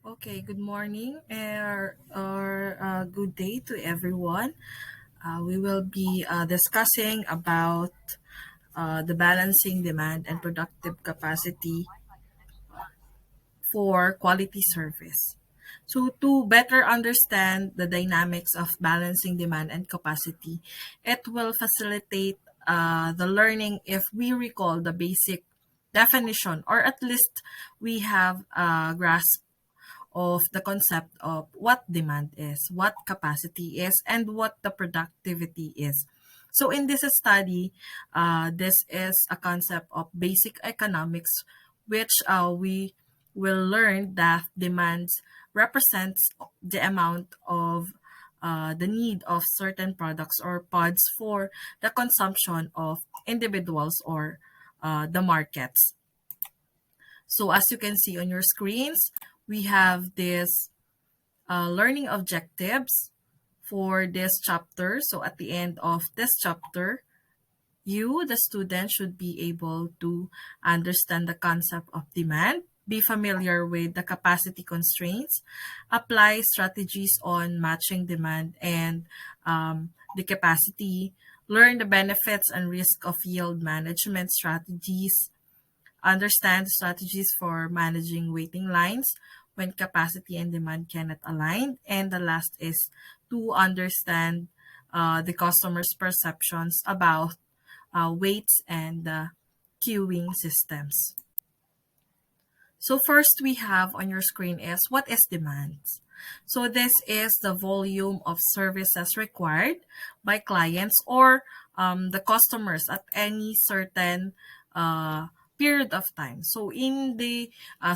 Okay, good morning or good day to everyone. We will be discussing about the balancing demand and productive capacity for quality service. So, to better understand the dynamics of balancing demand and capacity, it will facilitate the learning if we recall the basic definition, or at least we have a grasp of the concept of what demand is, what capacity is, and what the productivity is. So in this study, this is a concept of basic economics, which we will learn that demands represents the amount of the need of certain products or pods for the consumption of individuals or the markets. So as you can see on your screens, we have this learning objectives for this chapter. So at the end of this chapter, you, the student, should be able to understand the concept of demand, be familiar with the capacity constraints, apply strategies on matching demand and the capacity, learn the benefits and risk of yield management strategies, understand strategies for managing waiting lines when capacity and demand cannot align. And the last is to understand the customer's perceptions about waits and queuing systems. So first we have on your screen is what is demand. So this is the volume of services required by clients or the customers at any certain period of time. So in the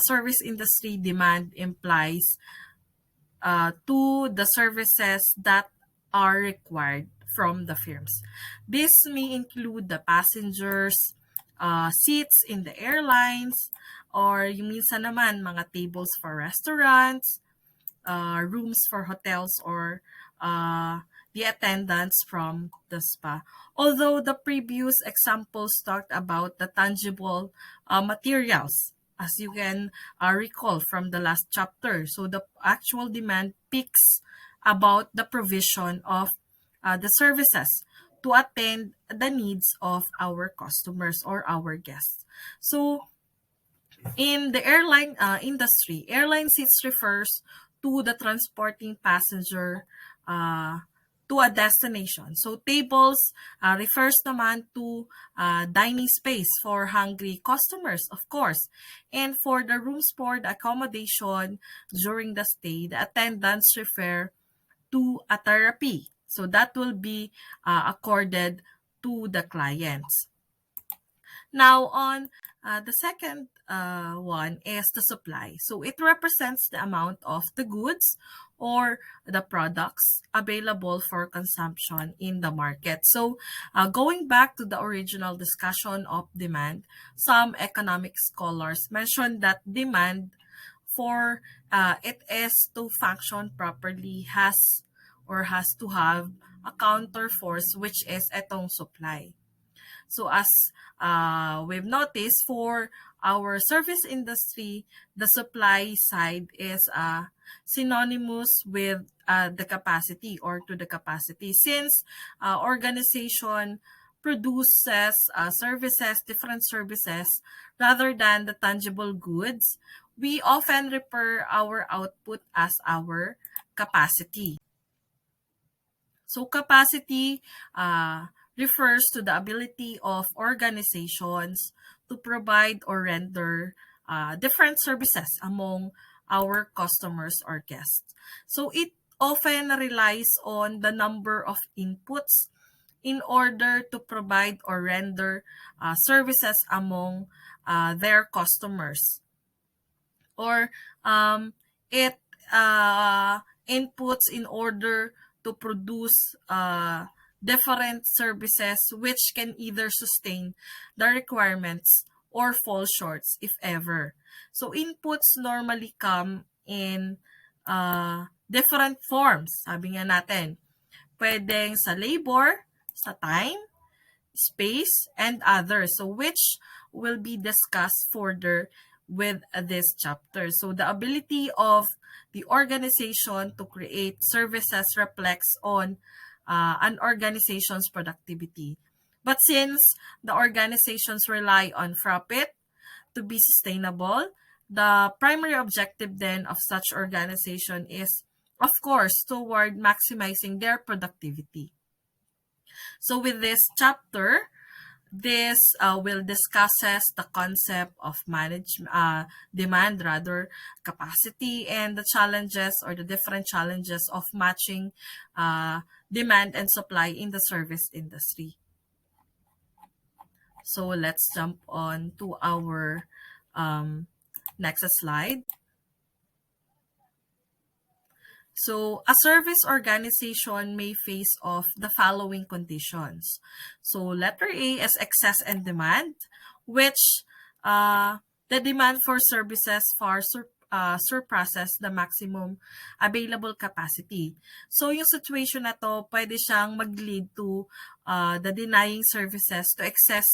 service industry, demand implies to the services that are required from the firms. This may include the passengers, seats in the airlines, or yung minsan naman mga tables for restaurants, rooms for hotels, or the attendants from the spa. Although the previous examples talked about the tangible materials, as you can recall from the last chapter. So the actual demand peaks about the provision of the services to attend the needs of our customers or our guests. So in the airline industry, airline seats refers to the transporting passenger to a destination. So tables refers naman to dining space for hungry customers, of course. And for the rooms for the accommodation during the stay, the attendants refer to a therapy. So that will be accorded to the clients. Now, on the second one is the supply. So it represents the amount of the goods or the products available for consumption in the market. So going back to the original discussion of demand, some economic scholars mentioned that demand for it is to function properly has to have a counter force, which is etong supply. So as we've noticed for our service industry, the supply side is synonymous with the capacity or to the capacity. Since organization produces different services rather than the tangible goods, we often refer our output as our capacity. So capacity refers to the ability of organizations to provide or render different services among our customers or guests. So it often relies on the number of inputs in order to provide or render services among their customers. Or it inputs in order to produce different services which can either sustain the requirements or fall shorts if ever. So inputs normally come in different forms. Sabi nga natin, pwedeng sa labor, sa time, space, and others. So which will be discussed further with this chapter. So the ability of the organization to create services reflects on an organization's productivity. But since the organizations rely on profit to be sustainable, the primary objective then of such organization is, of course, toward maximizing their productivity. So with this chapter, this will discusses the concept of demand rather capacity and the challenges or the different challenges of matching demand and supply in the service industry. So let's jump on to our next slide. So a service organization may face off the following conditions. So letter A is excess and demand, which the demand for services far surpasses the maximum available capacity. So yung situation na to, pwede siyang mag-lead to the denying services to excess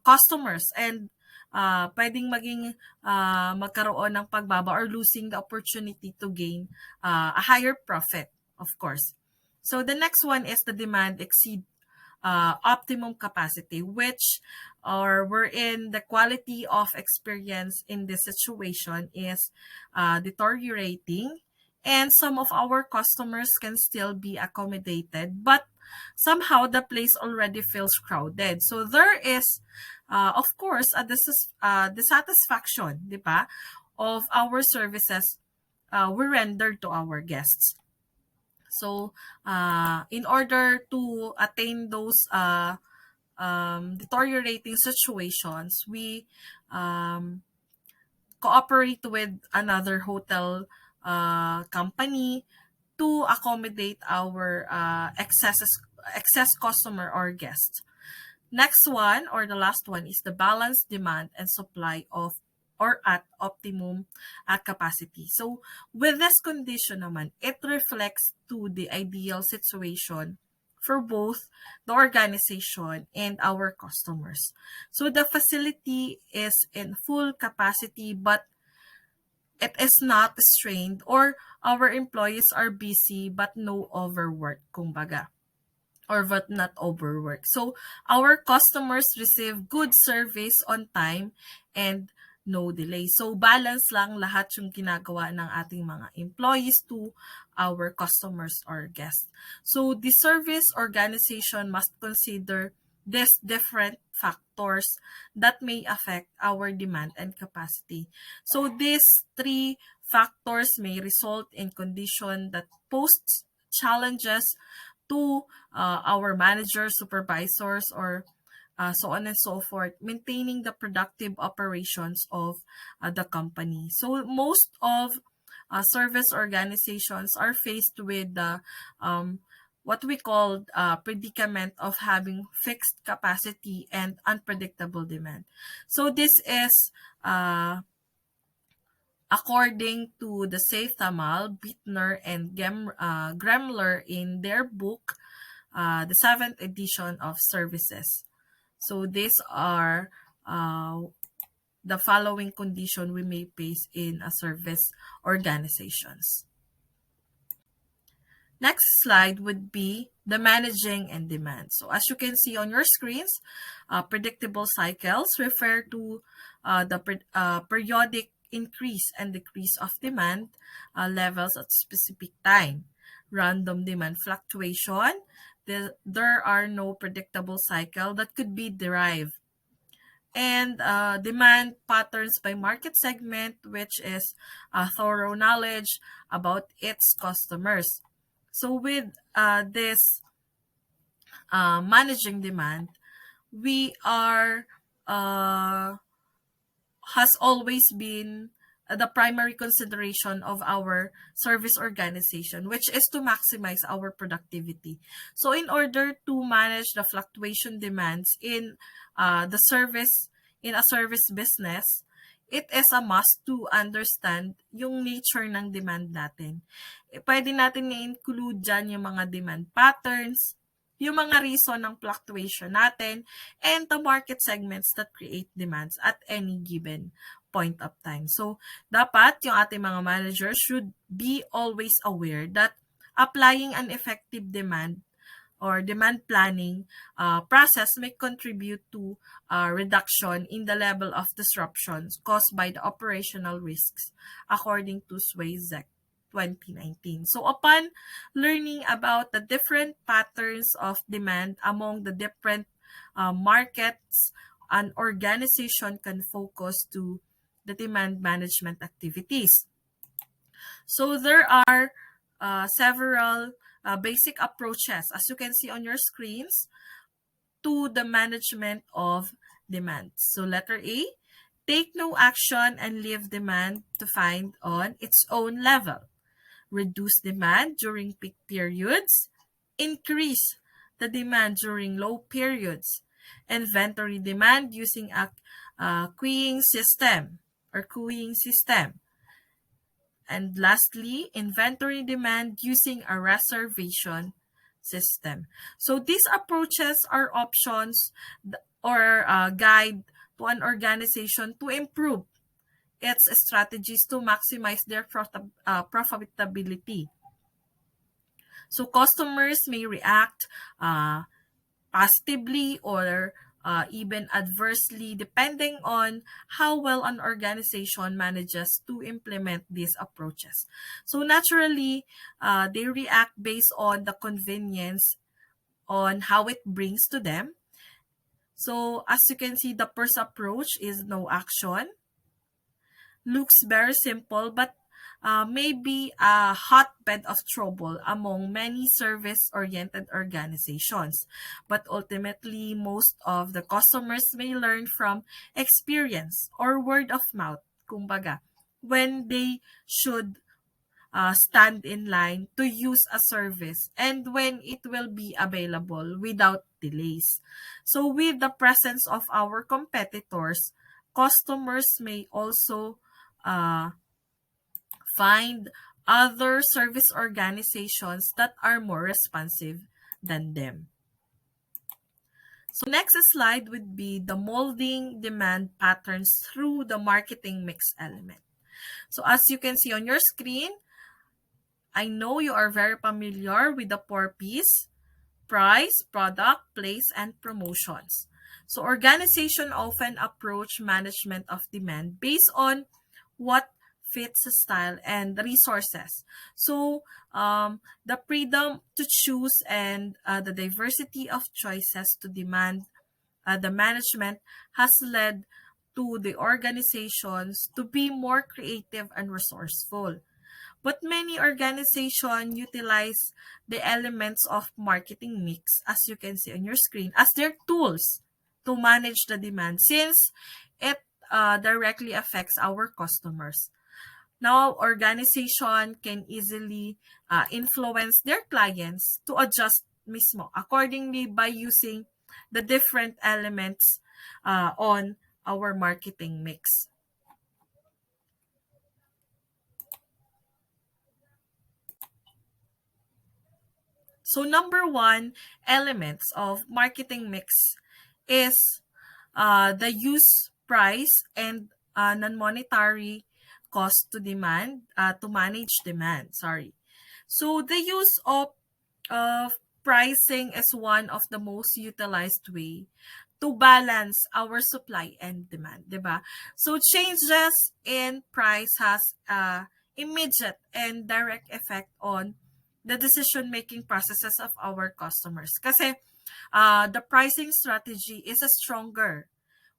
customers and pwedeng maging magkaroon ng pagbaba or losing the opportunity to gain a higher profit, of course. So the next one is the demand exceed optimum capacity, which or wherein the quality of experience in this situation is deteriorating and some of our customers can still be accommodated, but somehow the place already feels crowded. So there is, of course, a dissatisfaction, di ba, of our services we render to our guests. So, in order to attain those deteriorating situations, we cooperate with another hotel company to accommodate our excess customer or guest. Next one, or the last one, is the balanced demand and supply of or at optimum capacity. So, with this condition naman, it reflects to the ideal situation for both the organization and our customers. So, the facility is in full capacity but it is not strained or our employees are busy but no overwork, kumbaga, or but not overwork. So our customers receive good service on time and no delay. So balance lang lahat yung ginagawa ng ating mga employees to our customers or guests. So the service organization must consider these different factors that may affect our demand and capacity. So these three factors may result in condition that pose challenges to our managers, supervisors, or so on and so forth, maintaining the productive operations of the company. So most of service organizations are faced with the what we call predicament of having fixed capacity and unpredictable demand. So this is according to the Saif Tamal, Bittner, and Gremler in their book, the 7th edition of Services. So these are the following condition we may face in a service organizations. Next slide would be the managing and demand. So as you can see on your screens, predictable cycles refer to the periodic increase and decrease of demand levels at specific time. Random demand fluctuation, there are no predictable cycle that could be derived. And demand patterns by market segment, which is thorough knowledge about its customers. So with this managing demand, we are has always been the primary consideration of our service organization, which is to maximize our productivity. So in order to manage the fluctuation demands in the service, in a service business, it is a must to understand yung nature ng demand natin. Pwede natin i-include dyan yung mga demand patterns, yung mga reason ng fluctuation natin, and the market segments that create demands at any given point of time. So, dapat yung ating mga managers should be always aware that applying an effective demand or demand planning process may contribute to reduction in the level of disruptions caused by the operational risks, according to Swayzek 2019. So upon learning about the different patterns of demand among the different markets, an organization can focus to the demand management activities. So there are several basic approaches, as you can see on your screens, to the management of demand. So letter A, take no action and leave demand to find on its own level. Reduce demand during peak periods. Increase the demand during low periods. Inventory demand using a queuing system or queuing system. And lastly, inventory demand using a reservation system. So these approaches are options or guide to an organization to improve its strategies to maximize their profitability. So customers may react positively or even adversely depending on how well an organization manages to implement these approaches. So naturally, they react based on the convenience on how it brings to them. So as you can see, the first approach is no action. Looks very simple, but may be a hotbed of trouble among many service-oriented organizations. But ultimately, most of the customers may learn from experience or word of mouth, kumbaga, when they should stand in line to use a service and when it will be available without delays. So with the presence of our competitors, customers may also find other service organizations that are more responsive than them. So next slide would be the molding demand patterns through the marketing mix element. So as you can see on your screen, I know you are very familiar with the 4 P's: price, product, place, and promotions. So organization often approach management of demand based on what fits the style and the resources. So the freedom to choose and the diversity of choices to demand the management has led to the organizations to be more creative and resourceful. But many organizations utilize the elements of marketing mix, as you can see on your screen, as their tools to manage the demand since it directly affects our customers. Now, organization can easily influence their clients to adjust mismo accordingly by using the different elements on our marketing mix. So number one elements of marketing mix is the use price and non-monetary cost to manage demand. Sorry. So the use of pricing is one of the most utilized way to balance our supply and demand, diba? So changes in price has immediate and direct effect on the decision-making processes of our customers. Kasi the pricing strategy is stronger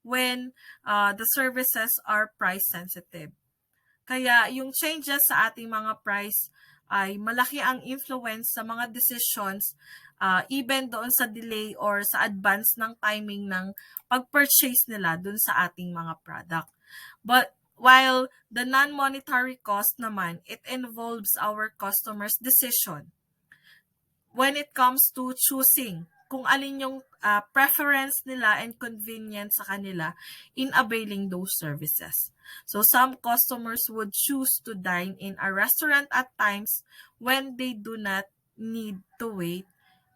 when the services are price sensitive. Kaya yung changes sa ating mga price ay malaki ang influence sa mga decisions even doon sa delay or sa advance ng timing ng pag-purchase nila doon sa ating mga product. But while the non-monetary cost naman, it involves our customer's decision when it comes to choosing kung alin yung preference nila and convenience sa kanila in availing those services. So some customers would choose to dine in a restaurant at times when they do not need to wait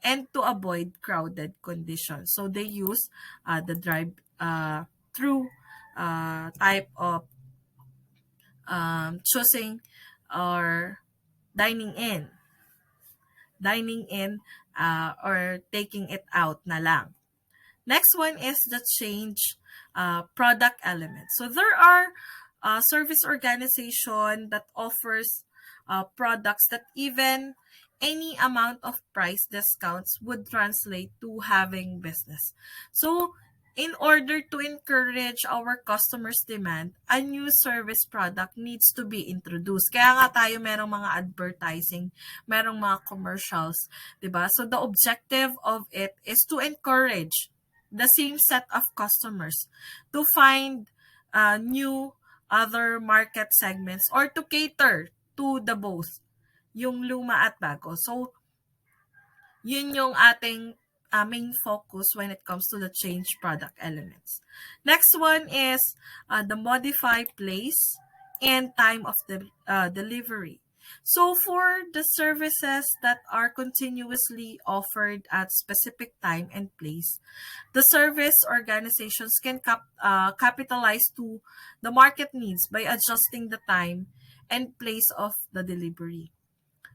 and to avoid crowded conditions. So they use the drive-through type of choosing or dining in, or taking it out na lang. Next one is the change product element. So there are service organization that offers products that even any amount of price discounts would translate to having business. So in order to encourage our customers' demand, a new service product needs to be introduced. Kaya nga tayo merong mga advertising, merong mga commercials, 'di ba? So the objective of it is to encourage the same set of customers to find new other market segments or to cater to the both, yung luma at bago. So, yun yung ating main focus when it comes to the change product elements. Next one is the modify place and time of the delivery. So for the services that are continuously offered at specific time and place, the service organizations can capitalize to the market needs by adjusting the time and place of the delivery.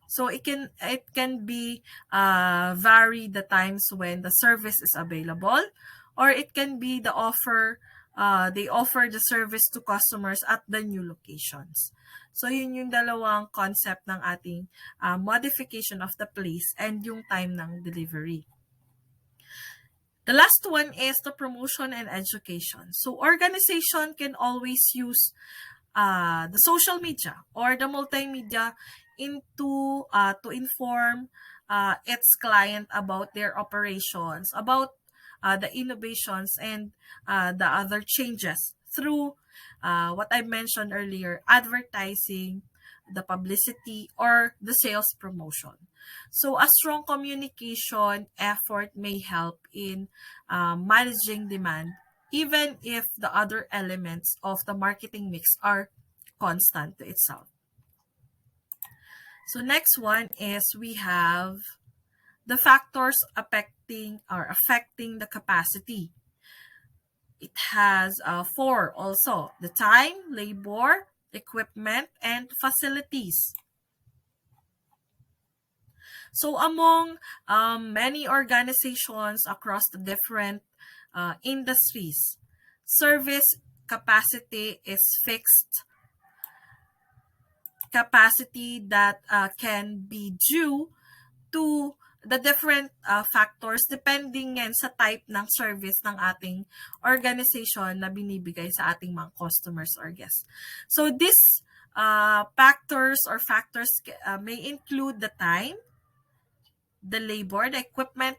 So it can be vary the times when the service is available, or it can be the offer they offer the service to customers at the new locations. So yun yung dalawang concept ng ating modification of the place and yung time ng delivery. The last one is the promotion and education. So organization can always use the social media or the multimedia to inform its client about their operations, about the innovations and the other changes through what I mentioned earlier, advertising, the publicity, or the sales promotion. So a strong communication effort may help in managing demand even if the other elements of the marketing mix are constant to itself. So next one is we have the factors affecting the capacity. It has 4 also: the time, labor, equipment, and facilities. So among many organizations across the different industries, service capacity is fixed capacity that can be due to the different factors depending yan sa type ng service ng ating organization na binibigay sa ating mga customers or guests. So these factors may include the time, the labor, the equipment,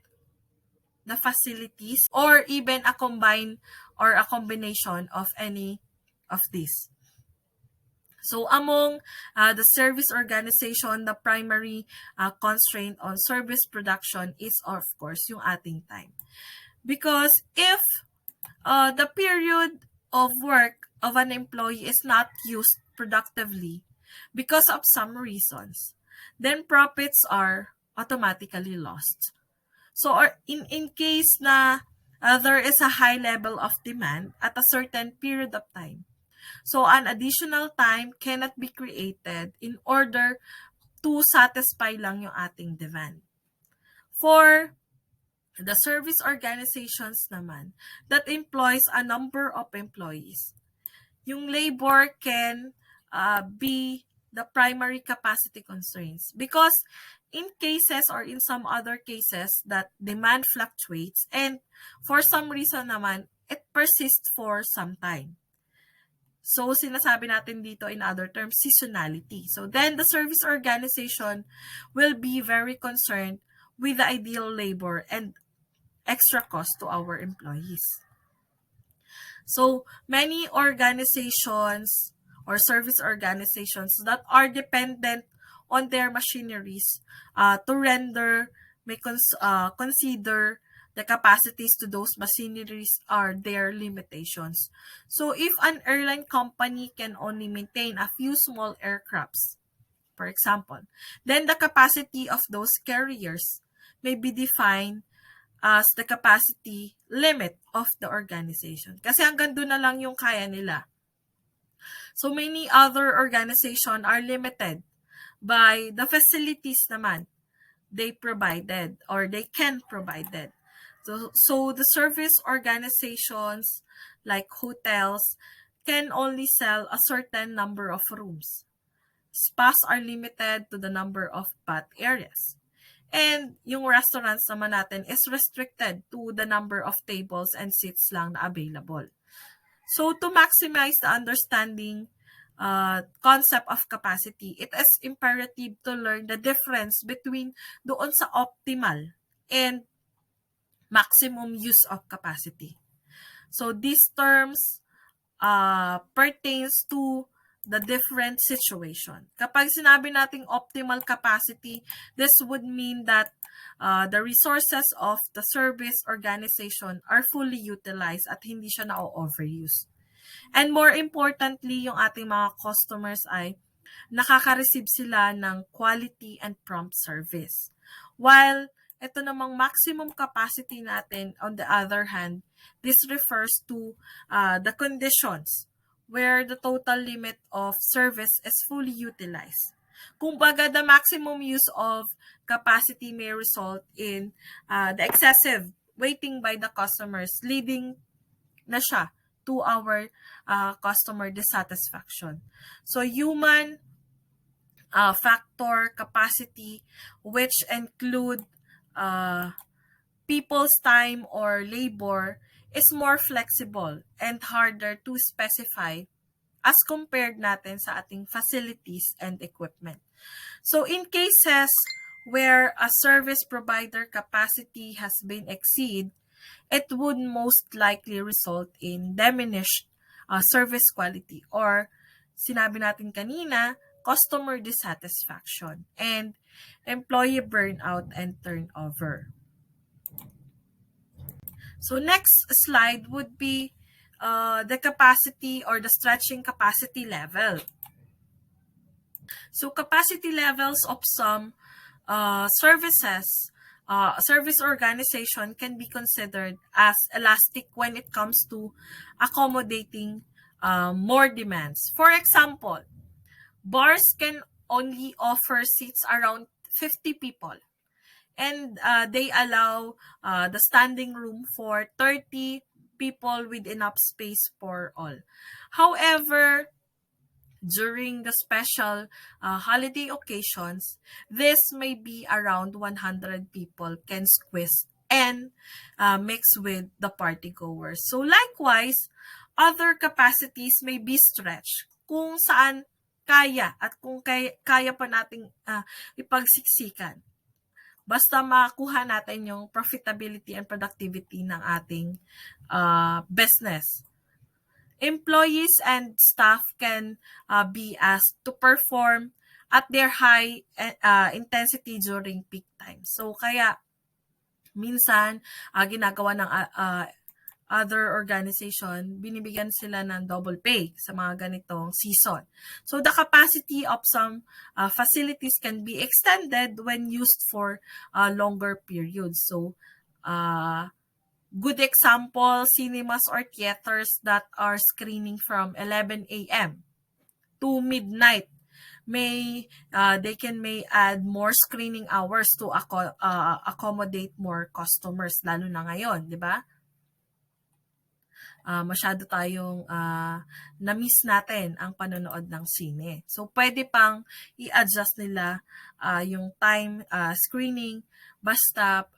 the facilities, or even a combination of any of these. So among the service organization, the primary constraint on service production is of course yung ating time. Because if the period of work of an employee is not used productively because of some reasons, then profits are automatically lost. So in case na there is a high level of demand at a certain period of time, so an additional time cannot be created in order to satisfy lang yung ating demand. For the service organizations naman that employs a number of employees, yung labor can be the primary capacity constraints because in cases or in some other cases that demand fluctuates and for some reason naman it persists for some time. So, sinasabi natin dito in other terms, seasonality. So, then the service organization will be very concerned with the ideal labor and extra cost to our employees. So, many organizations or service organizations that are dependent on their machineries to render may consider the capacities to those machineries are their limitations. So if an airline company can only maintain a few small aircrafts, for example, then the capacity of those carriers may be defined as the capacity limit of the organization. Kasi hanggang doon na lang yung kaya nila. So many other organizations are limited by the facilities naman they provided or they can provided. So the service organizations like hotels can only sell a certain number of rooms. Spas are limited to the number of bath areas. And yung restaurants naman natin is restricted to the number of tables and seats lang na available. So to maximize the understanding concept of capacity, it is imperative to learn the difference between doon sa optimal and maximum use of capacity. So these terms pertains to the different situation. Kapag sinabi nating optimal capacity, this would mean that the resources of the service organization are fully utilized at hindi siya na-overuse. And more importantly, yung ating mga customers ay nakaka-receive sila ng quality and prompt service. While ito namang maximum capacity natin, on the other hand, this refers to the conditions where the total limit of service is fully utilized. Kumbaga, the maximum use of capacity may result in the excessive waiting by the customers, leading na siya to our customer dissatisfaction. So, human factor capacity, which include people's time or labor, is more flexible and harder to specify as compared natin sa ating facilities and equipment. So in cases where a service provider capacity has been exceeded, it would most likely result in diminished service quality or sinabi natin kanina, customer dissatisfaction and employee burnout and turnover. So next slide would be the capacity or the stretching capacity level. So capacity levels of some services, service organization can be considered as elastic when it comes to accommodating more demands. For example, bars can only offer seats around 50 people. And they allow the standing room for 30 people with enough space for all. However, during the special holiday occasions, this may be around 100 people can squeeze and mix with the partygoers. So likewise, other capacities may be stretched kung saan kaya at kung kaya pa nating ipagsiksikan. Basta makuha natin yung profitability and productivity ng ating business. Employees and staff can be asked to perform at their high intensity during peak time. So kaya minsan ginagawa ng other organization, binibigyan sila ng double pay sa mga ganitong season. So the capacity of some facilities can be extended when used for longer periods. So good example, cinemas or theaters that are screening from 11 a.m. to midnight. They may add more screening hours to accommodate more customers, lalo na ngayon, di ba? Masyado tayong na-miss natin ang panonood ng sine. So, pwede pang i-adjust nila yung time screening basta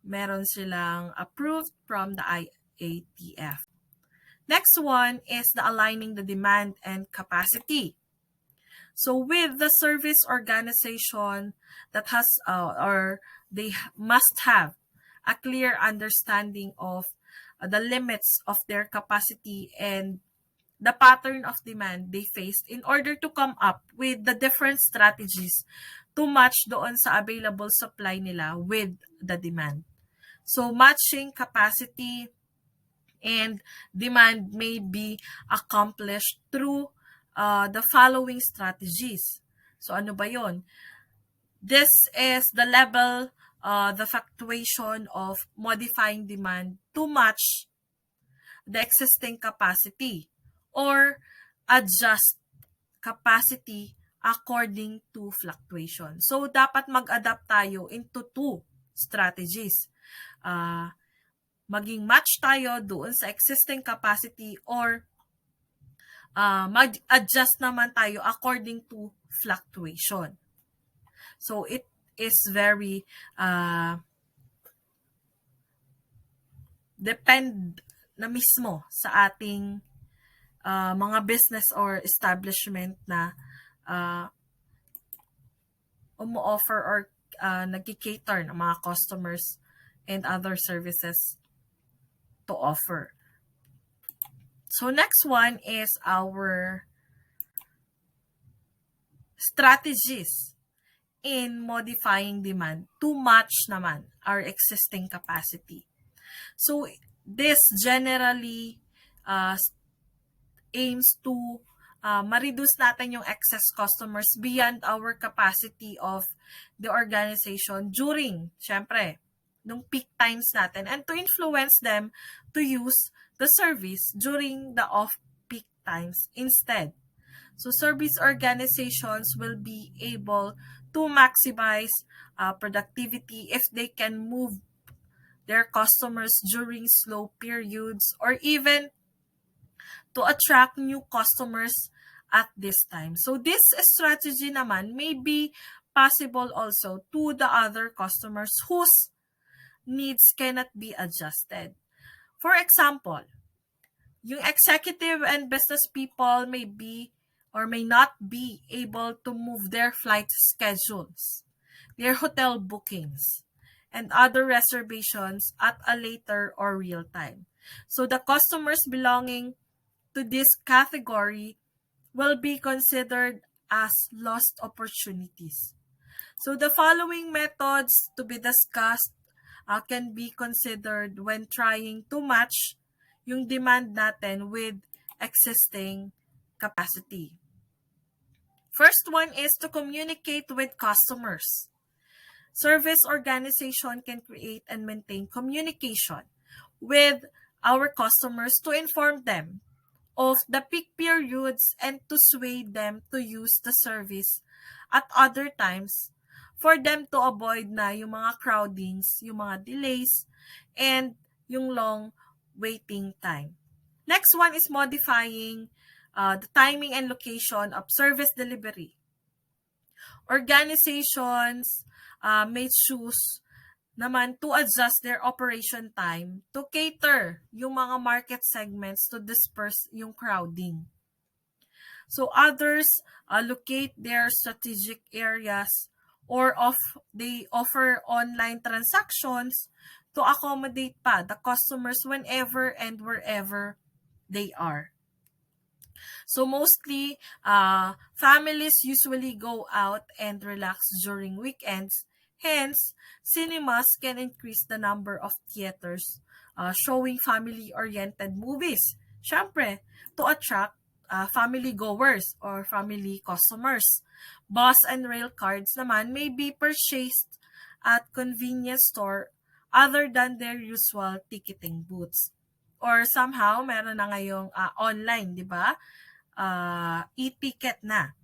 meron silang approved from the IATF. Next one is the aligning the demand and capacity. So, with the service organization that has or they must have a clear understanding of the limits of their capacity and the pattern of demand they faced in order to come up with the different strategies to match doon sa available supply nila with the demand. So matching capacity and demand may be accomplished through the following strategies. So ano ba yon? This is the level the fluctuation of modifying demand to match the existing capacity or adjust capacity according to fluctuation. So, dapat mag-adapt tayo into two strategies. Maging match tayo doon sa existing capacity or mag-adjust naman tayo according to fluctuation. So, it is very depend na mismo sa ating mga business or establishment na umu-offer or nag-cater ng mga customers and other services to offer. So next one is our strategies in modifying demand to match naman our existing capacity. So this generally aims to ma-reduce natin yung excess customers beyond our capacity of the organization during, syempre, nung peak times natin and to influence them to use the service during the off-peak times instead. So service organizations will be able to maximize productivity if they can move their customers during slow periods or even to attract new customers at this time. So this strategy naman may be possible also to the other customers whose needs cannot be adjusted. For example, yung executive and business people may be or may not be able to move their flight schedules, their hotel bookings, and other reservations at a later or real time. So the customers belonging to this category will be considered as lost opportunities. So the following methods to be discussed can be considered when trying to match yung demand natin with existing capacity. First one is to communicate with customers. Service organization can create and maintain communication with our customers to inform them of the peak periods and to sway them to use the service at other times for them to avoid na yung mga crowdings, yung mga delays, and yung long waiting time. Next one is modifying the timing and location of service delivery. Organizations may choose naman to adjust their operation time to cater yung mga market segments to disperse yung crowding. So others locate their strategic areas or they offer online transactions to accommodate pa the customers whenever and wherever they are. So mostly, families usually go out and relax during weekends. Hence, cinemas can increase the number of theaters showing family-oriented movies. Syempre, to attract family goers or family customers. Bus and rail cards naman may be purchased at convenience store other than their usual ticketing booths. Or somehow, meron na ngayong online, di ba? E-ticket na.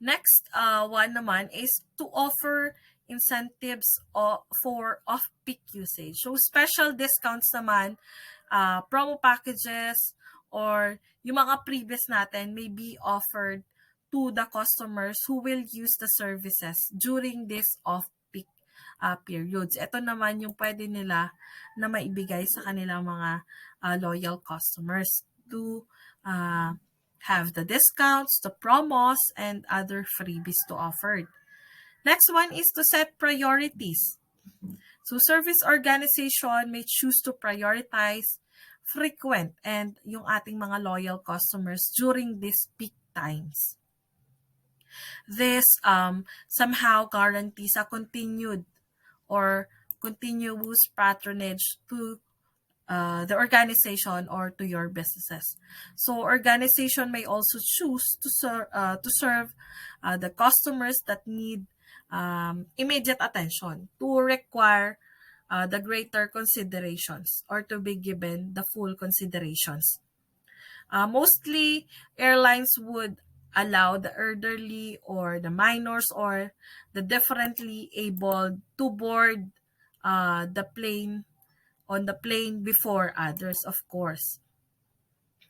Next one naman is to offer incentives for off-peak usage. So special discounts naman, promo packages, or yung mga previous natin may be offered to the customers who will use the services during this off-peak periods. Ito naman yung pwede nila na maibigay sa kanilang mga loyal customers to have the discounts, the promos, and other freebies to offer. Next one is to set priorities. So service organization may choose to prioritize frequent and yung ating mga loyal customers during these peak times. This somehow guarantees a continued or continuous patronage to the organization or to your businesses. So organization may also choose to serve the customers that need immediate attention, to require the greater considerations or to be given the full considerations. Mostly, airlines would allow the elderly or the minors or the differently able to board the plane on the plane before others, of course.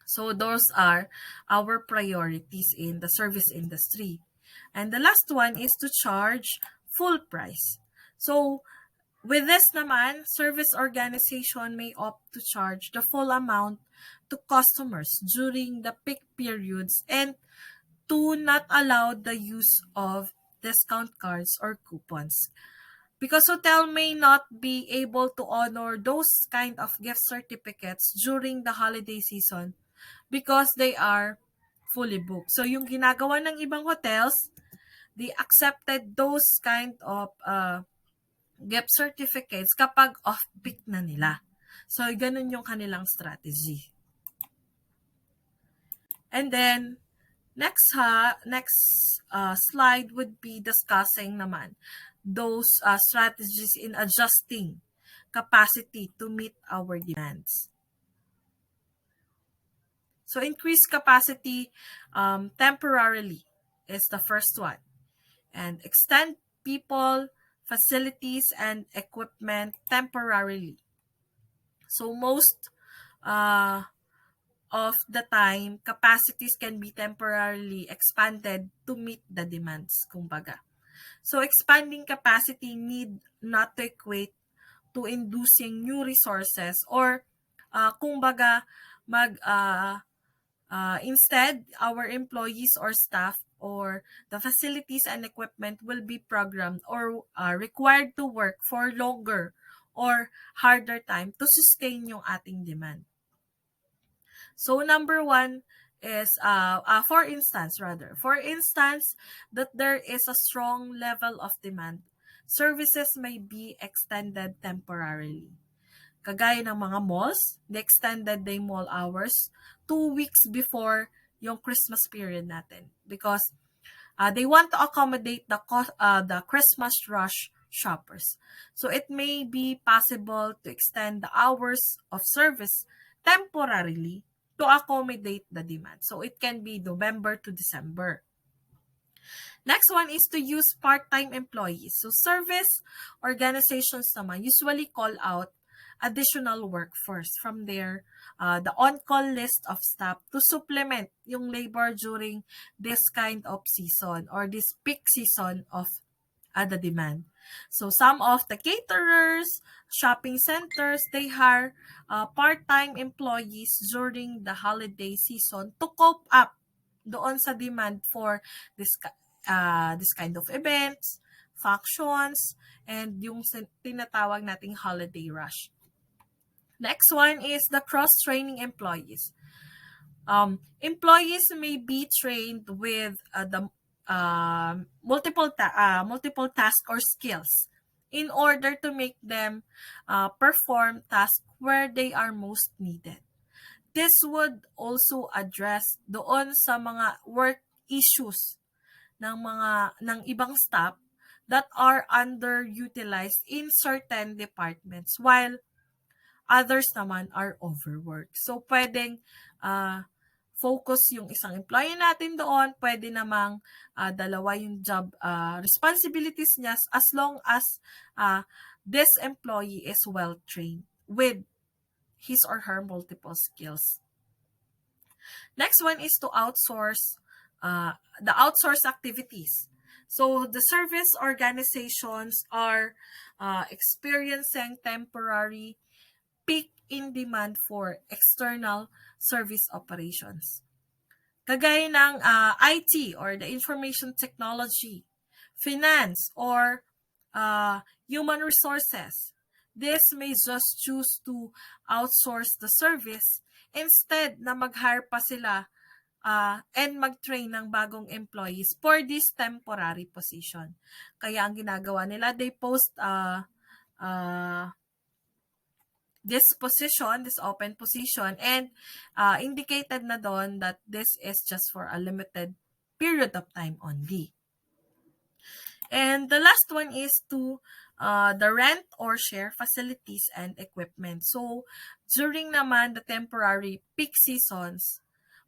So those are our priorities in the service industry. And the last one is to charge full price. So with this naman, service organization may opt to charge the full amount to customers during the peak periods and to not allow the use of discount cards or coupons. Because hotel may not be able to honor those kind of gift certificates during the holiday season because they are fully booked. So yung ginagawa ng ibang hotels, they accepted those kind of gift certificates kapag off-peak na nila. So ganun yung kanilang strategy. And then next slide would be discussing naman those strategies in adjusting capacity to meet our demands. So increase capacity temporarily is the first one. And extend people, facilities, and equipment temporarily. So most of the time, capacities can be temporarily expanded to meet the demands, kumbaga. So expanding capacity need not to equate to inducing new resources or kumbaga instead our employees or staff or the facilities and equipment will be programmed or required to work for longer or harder time to sustain yung ating demand. So number one is, for instance, that there is a strong level of demand, services may be extended temporarily. Kagaya ng mga malls, they extended their mall hours 2 weeks before yung Christmas period natin because they want to accommodate the Christmas rush shoppers. So it may be possible to extend the hours of service temporarily to accommodate the demand. So it can be November to December. Next one is to use part-time employees. So service organizations naman usually call out additional workforce from their the on-call list of staff to supplement yung labor during this kind of season or this peak season of the demand. So some of the caterers, shopping centers, they hire part-time employees during the holiday season to cope up doon sa demand for this kind of events, functions, and yung tinatawag nating holiday rush. Next one is the cross-training employees. Employees may be trained with the multiple tasks or skills in order to make them perform tasks where they are most needed. This would also address doon sa mga work issues ng ibang staff that are underutilized in certain departments while others naman are overworked. So pwedeng focus yung isang employee natin doon, pwede namang dalawa yung job responsibilities niya as long as this employee is well trained with his or her multiple skills. Next one is to outsource the outsource activities. So the service organizations are experiencing temporary peak in demand for external service operations. Kagaya ng IT or the information technology, finance, or human resources. This may just choose to outsource the service instead na mag-hire pa sila and mag-train ng bagong employees for this temporary position. Kaya ang ginagawa nila, they post this position, this open position, and indicated na doon that this is just for a limited period of time only. And the last one is to the rent or share facilities and equipment. So, during naman the temporary peak seasons,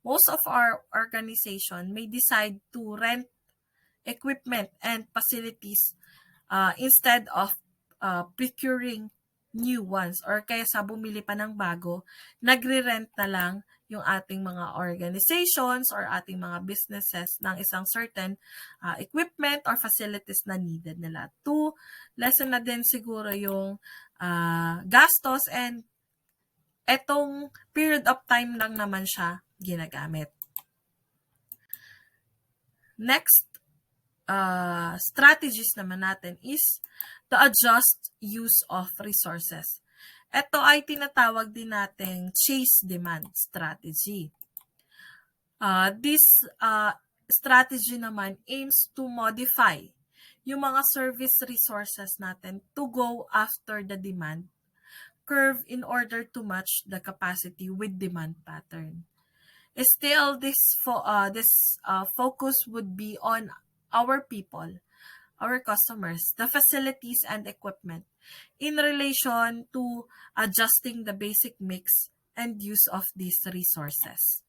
most of our organization may decide to rent equipment and facilities instead of procuring new ones, or kaya sa bumili pa ng bago, nagre-rent na lang yung ating mga organizations or ating mga businesses ng isang certain equipment or facilities na needed nila to lessen na din siguro yung gastos, and etong period of time lang naman siya ginagamit. Next strategies naman natin is to adjust use of resources. Ito ay tinatawag din nating chase demand strategy. This strategy naman aims to modify yung mga service resources natin to go after the demand curve in order to match the capacity with demand pattern. Still, this focus would be on our people, our customers, the facilities and equipment in relation to adjusting the basic mix and use of these resources.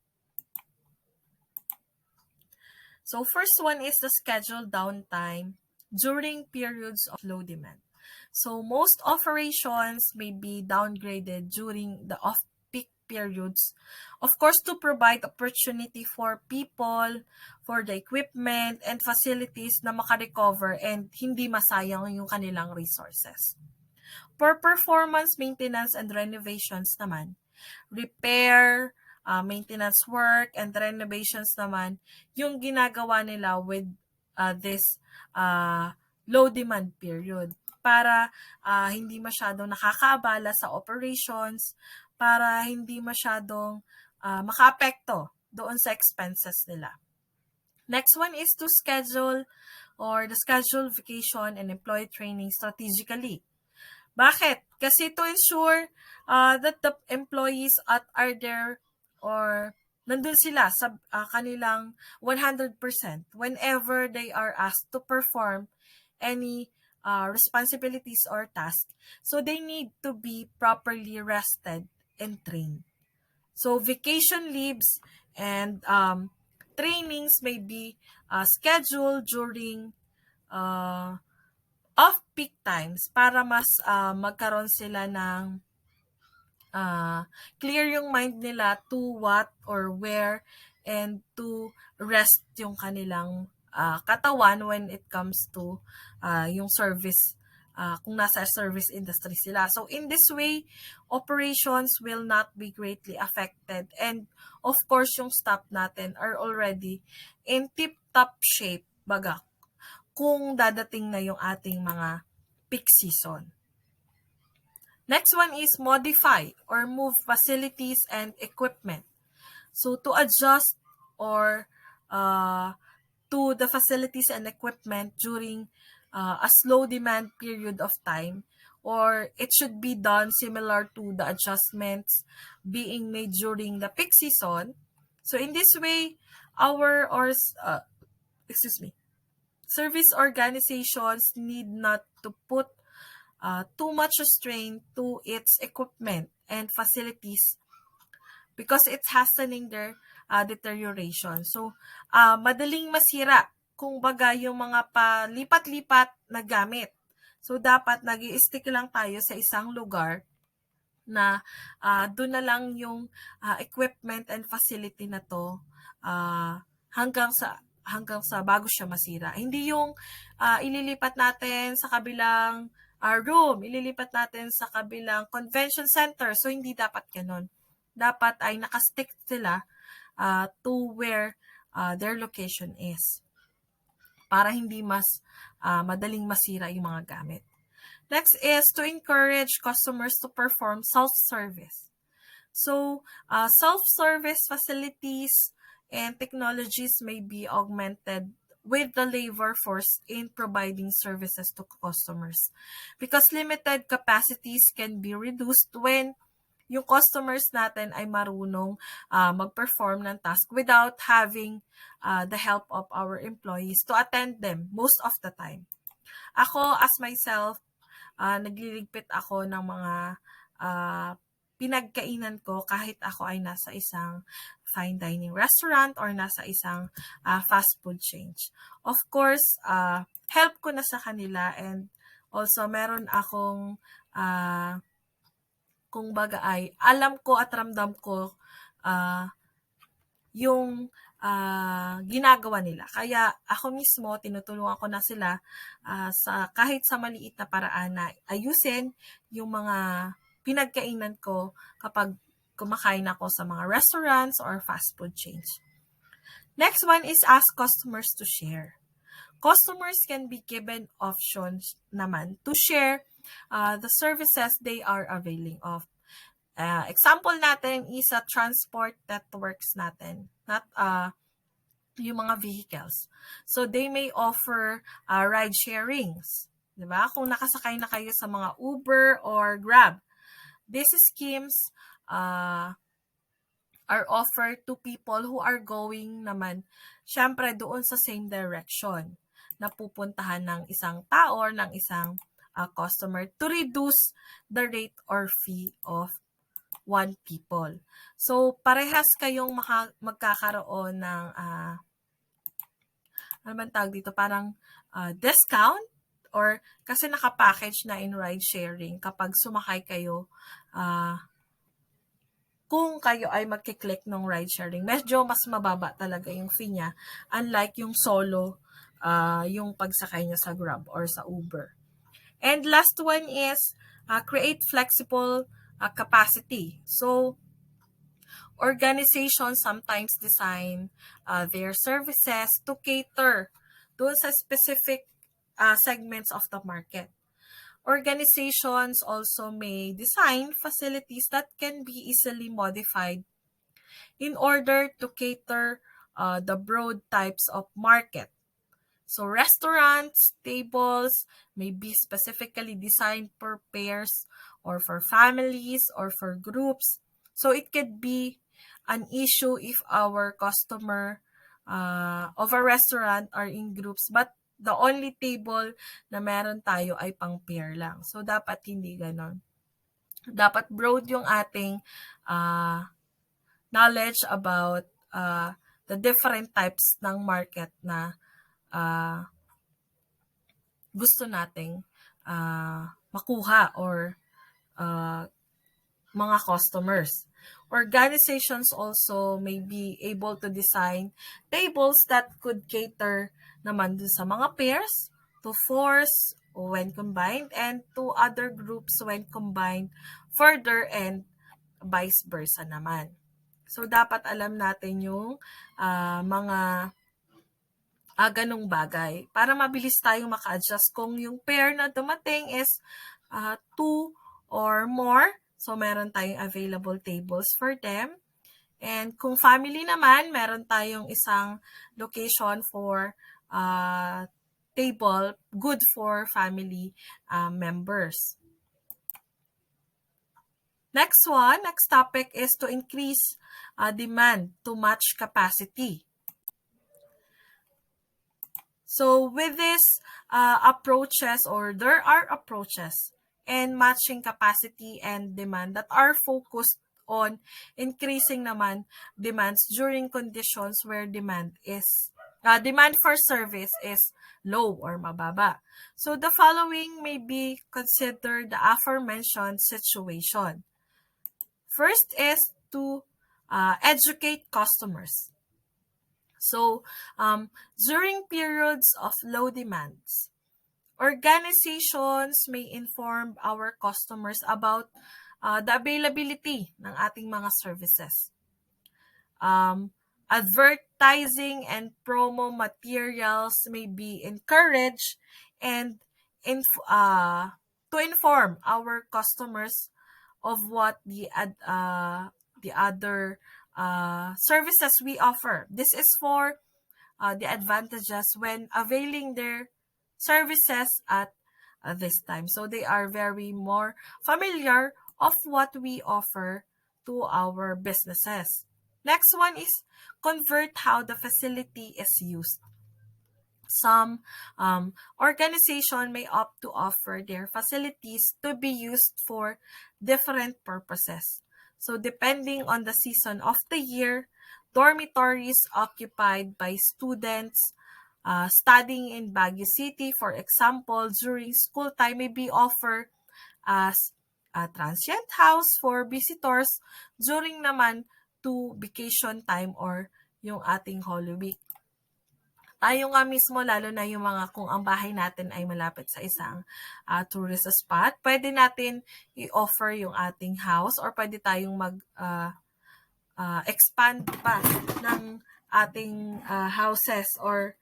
So first one is the scheduled downtime during periods of low demand. So most operations may be downgraded during the off-peak periods, of course, to provide opportunity for people, for the equipment and facilities na makarecover and hindi masayang yung kanilang resources. For performance, maintenance, and renovations naman, repair, maintenance work, and renovations naman, yung ginagawa nila with this low demand period para hindi masyadong nakakaabala sa operations, para hindi masyadong makaapekto doon sa expenses nila. Next one is to schedule or the schedule vacation and employee training strategically. Bakit? Kasi to ensure that the employees are there or nandun sila sa kanilang 100% whenever they are asked to perform any responsibilities or tasks. So they need to be properly rested and trained. So vacation leaves and trainings may be scheduled during off-peak times para mas magkaroon sila ng clear yung mind nila to what or where and to rest yung kanilang katawan when it comes to yung service, kung nasa service industry sila. So in this way, operations will not be greatly affected, and of course yung staff natin are already in tip-top shape baga kung dadating na yung ating mga peak season. Next one is modify or move facilities and equipment. So to adjust or to the facilities and equipment during a slow demand period of time, or it should be done similar to the adjustments being made during the peak season. So in this way, service organizations need not to put too much strain to its equipment and facilities because it's hastening their deterioration. So, madaling masira kung baga yung mga palipat-lipat na gamit. So, dapat nag-i-stick lang tayo sa isang lugar na doon na lang yung equipment and facility na to hanggang sa bago siya masira. Hindi yung ililipat natin sa kabilang room, ililipat natin sa kabilang convention center. So, hindi dapat ganun. Dapat ay nakastick sila to where their location is para hindi mas madaling masira yung mga gamit. Next is to encourage customers to perform self-service. So, self-service facilities and technologies may be augmented with the labor force in providing services to customers because limited capacities can be reduced when yung customers natin ay marunong mag-perform ng task without having the help of our employees to attend them most of the time. Ako, as myself, nagliligpit ako ng mga pinagkainan ko kahit ako ay nasa isang fine dining restaurant or nasa isang fast food chain. Of course, help ko na sa kanila, and also meron akong kung baga ay alam ko at ramdam ko yung ginagawa nila. Kaya ako mismo, tinutulungan ko na sila sa kahit sa maliit na paraan na ayusin yung mga pinagkainan ko kapag kumakain ako sa mga restaurants or fast food chains. Next one is ask customers to share. Customers can be given options naman to share the services they are availing of. Example natin is a transport networks natin, not yung mga vehicles. So they may offer ride sharings, 'di ba? Kung nakasakay na kayo sa mga Uber or Grab, these schemes are offered to people who are going naman syempre doon sa same direction na pupuntahan ng isang tao or ng isang customer to reduce the rate or fee of one people. So, parehas kayong magkakaroon ng, ano man tawag dito, parang discount, or kasi nakapackage na in ride sharing kapag sumakay kayo, kung kayo ay magkiklik ng ride sharing, medyo mas mababa talaga yung fee niya, unlike yung solo, yung pagsakay niya sa Grab or sa Uber. And last one is create flexible capacity. So, organizations sometimes design their services to cater doon sa specific segments of the market. Organizations also may design facilities that can be easily modified in order to cater the broad types of market. So restaurants, tables may be specifically designed for pairs or for families or for groups. So it could be an issue if our customer of a restaurant are in groups, but the only table na meron tayo ay pang pair lang. So dapat hindi ganon. Dapat broad yung ating knowledge about the different types ng market na gusto nating makuha or mga customers. Organizations also may be able to design tables that could cater naman dun sa mga pairs, to fours when combined, and to other groups when combined further, and vice versa naman. So, dapat alam natin yung mga ganong bagay para mabilis tayong maka-adjust kung yung pair na dumating is 2 or more. So, meron tayong available tables for them. And kung family naman, meron tayong isang location for table good for family members. Next topic is to increase demand to match capacity. So with these approaches, or there are approaches in matching capacity and demand that are focused on increasing naman demands during conditions where demand for service is low or mababa. So the following may be considered the aforementioned situation. First is to educate customers. So, during periods of low demands, organizations may inform our customers about the availability ng ating mga services. Advertising and promo materials may be encouraged and to inform our customers of what the other services we offer. This is for the advantages when availing their services at this time. So they are very more familiar of what we offer to our businesses. Next one is convert how the facility is used. Some organization may opt to offer their facilities to be used for different purposes. So depending on the season of the year, dormitories occupied by students studying in Baguio City, for example, during school time may be offered as a transient house for visitors during naman to vacation time or yung ating Holy Week. Tayo nga mismo, lalo na yung mga kung ang bahay natin ay malapit sa isang tourist spot, pwede natin i-offer yung ating house or pwede tayong expand pa ng ating houses or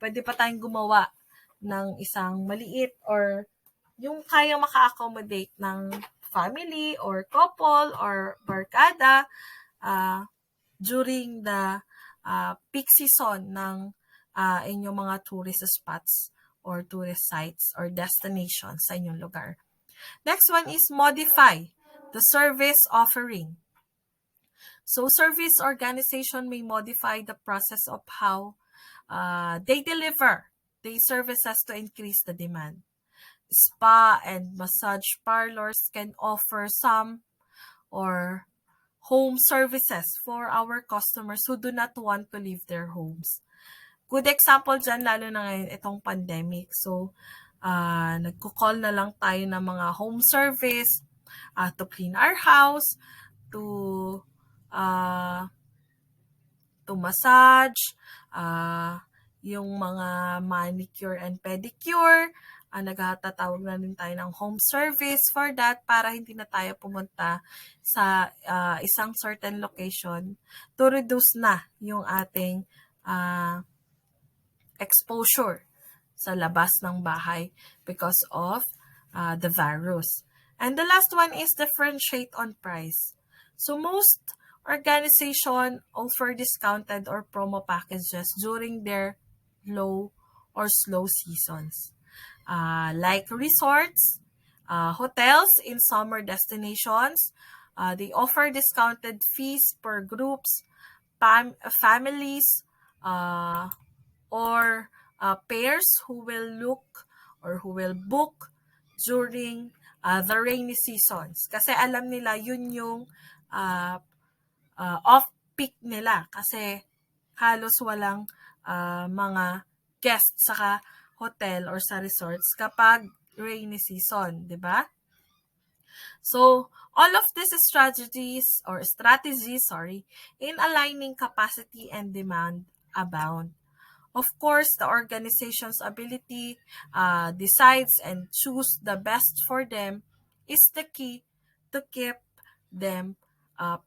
pwede pa tayong gumawa ng isang maliit or yung kayang maka-accommodate ng family or couple or barkada during the peak season ng inyong mga tourist spots or tourist sites or destinations sa inyong lugar. Next one is modify the service offering. So service organization may modify the process of how they deliver the services to increase the demand. Spa and massage parlors can offer some or home services for our customers who do not want to leave their homes. Good example dyan, lalo na ngayon itong pandemic. So, nagko-call na lang tayo ng mga home service to clean our house, to massage, yung mga manicure and pedicure. Nagtatawag na rin tayo ng home service for that para hindi na tayo pumunta sa isang certain location to reduce na yung ating exposure sa labas ng bahay because of the virus. And the last one is differentiate on price. So most organization offer discounted or promo packages during their low or slow seasons. Like resorts, hotels in summer destinations, they offer discounted fees per groups, families, or pairs who will book during the rainy seasons. Kasi alam nila yun yung off-peak nila kasi halos walang mga guests sa hotel or sa resorts kapag rainy season, di ba? So, all of these strategies in aligning capacity and demand abound. Of course, the organization's ability decides and choose the best for them is the key to keep them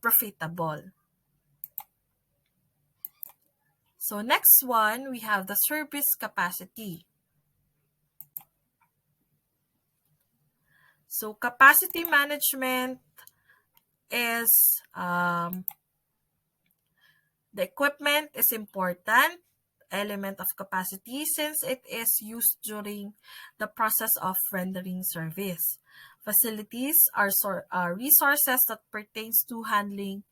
profitable. So next one, we have the service capacity. So capacity management is the equipment is important element of capacity since it is used during the process of rendering service. Facilities are resources that pertains to handling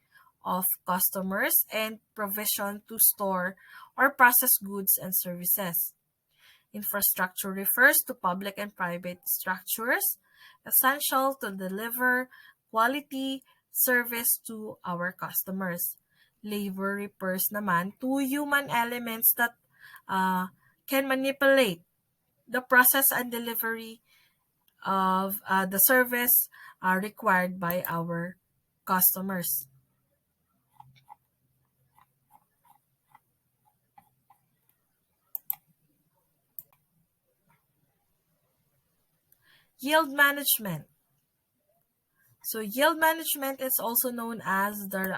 of customers and provision to store or process goods and services. Infrastructure refers to public and private structures essential to deliver quality service to our customers. Labor refers naman to human elements that can manipulate the process and delivery of the service required by our customers. Yield management. So yield management is also known as the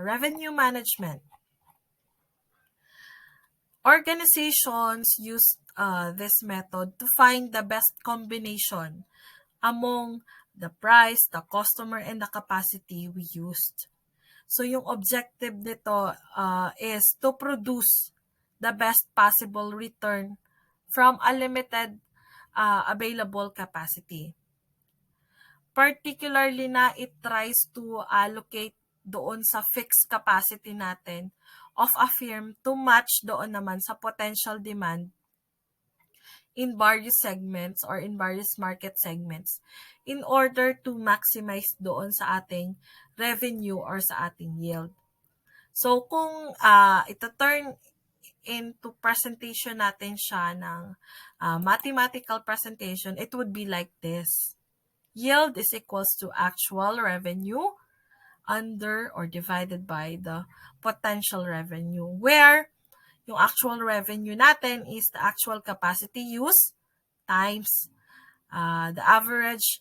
revenue management. Organizations use this method to find the best combination among the price, the customer, and the capacity we used. So yung objective nito is to produce the best possible return from a limited available capacity. Particularly na it tries to allocate doon sa fixed capacity natin of a firm to match doon naman sa potential demand in various segments or in various market segments in order to maximize doon sa ating revenue or sa ating yield. So, kung ito-turn into presentation natin siya ng mathematical presentation, it would be like this. Yield is equals to actual revenue under or divided by the potential revenue, where yung actual revenue natin is the actual capacity used times the average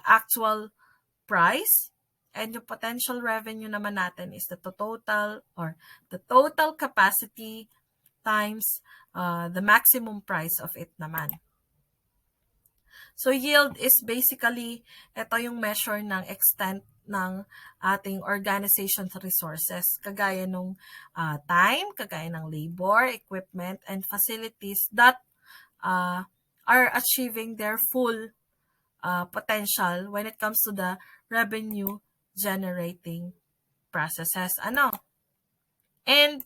actual price, and yung potential revenue naman natin is the total capacity times the maximum price of it naman. So yield is basically, ito yung measure ng extent ng ating organization's resources, kagaya nung time, kagaya ng labor, equipment, and facilities that are achieving their full potential when it comes to the revenue generating processes. And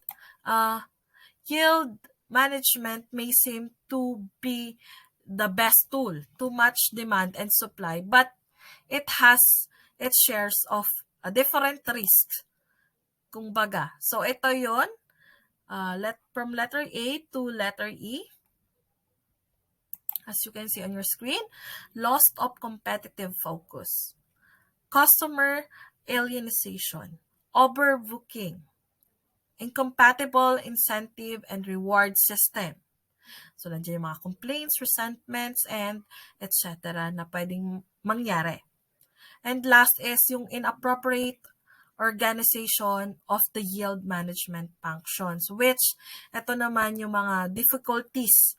yield management may seem to be the best tool to match demand and supply, but it has its shares of different risks, kumbaga. So ito yon, from letter A to letter E. As you can see on your screen, loss of competitive focus, customer alienation, overbooking, incompatible incentive and reward system. So, nandiyan yung mga complaints, resentments, and etc. na pwedeng mangyari. And last is yung inappropriate organization of the yield management functions, which ito naman yung mga difficulties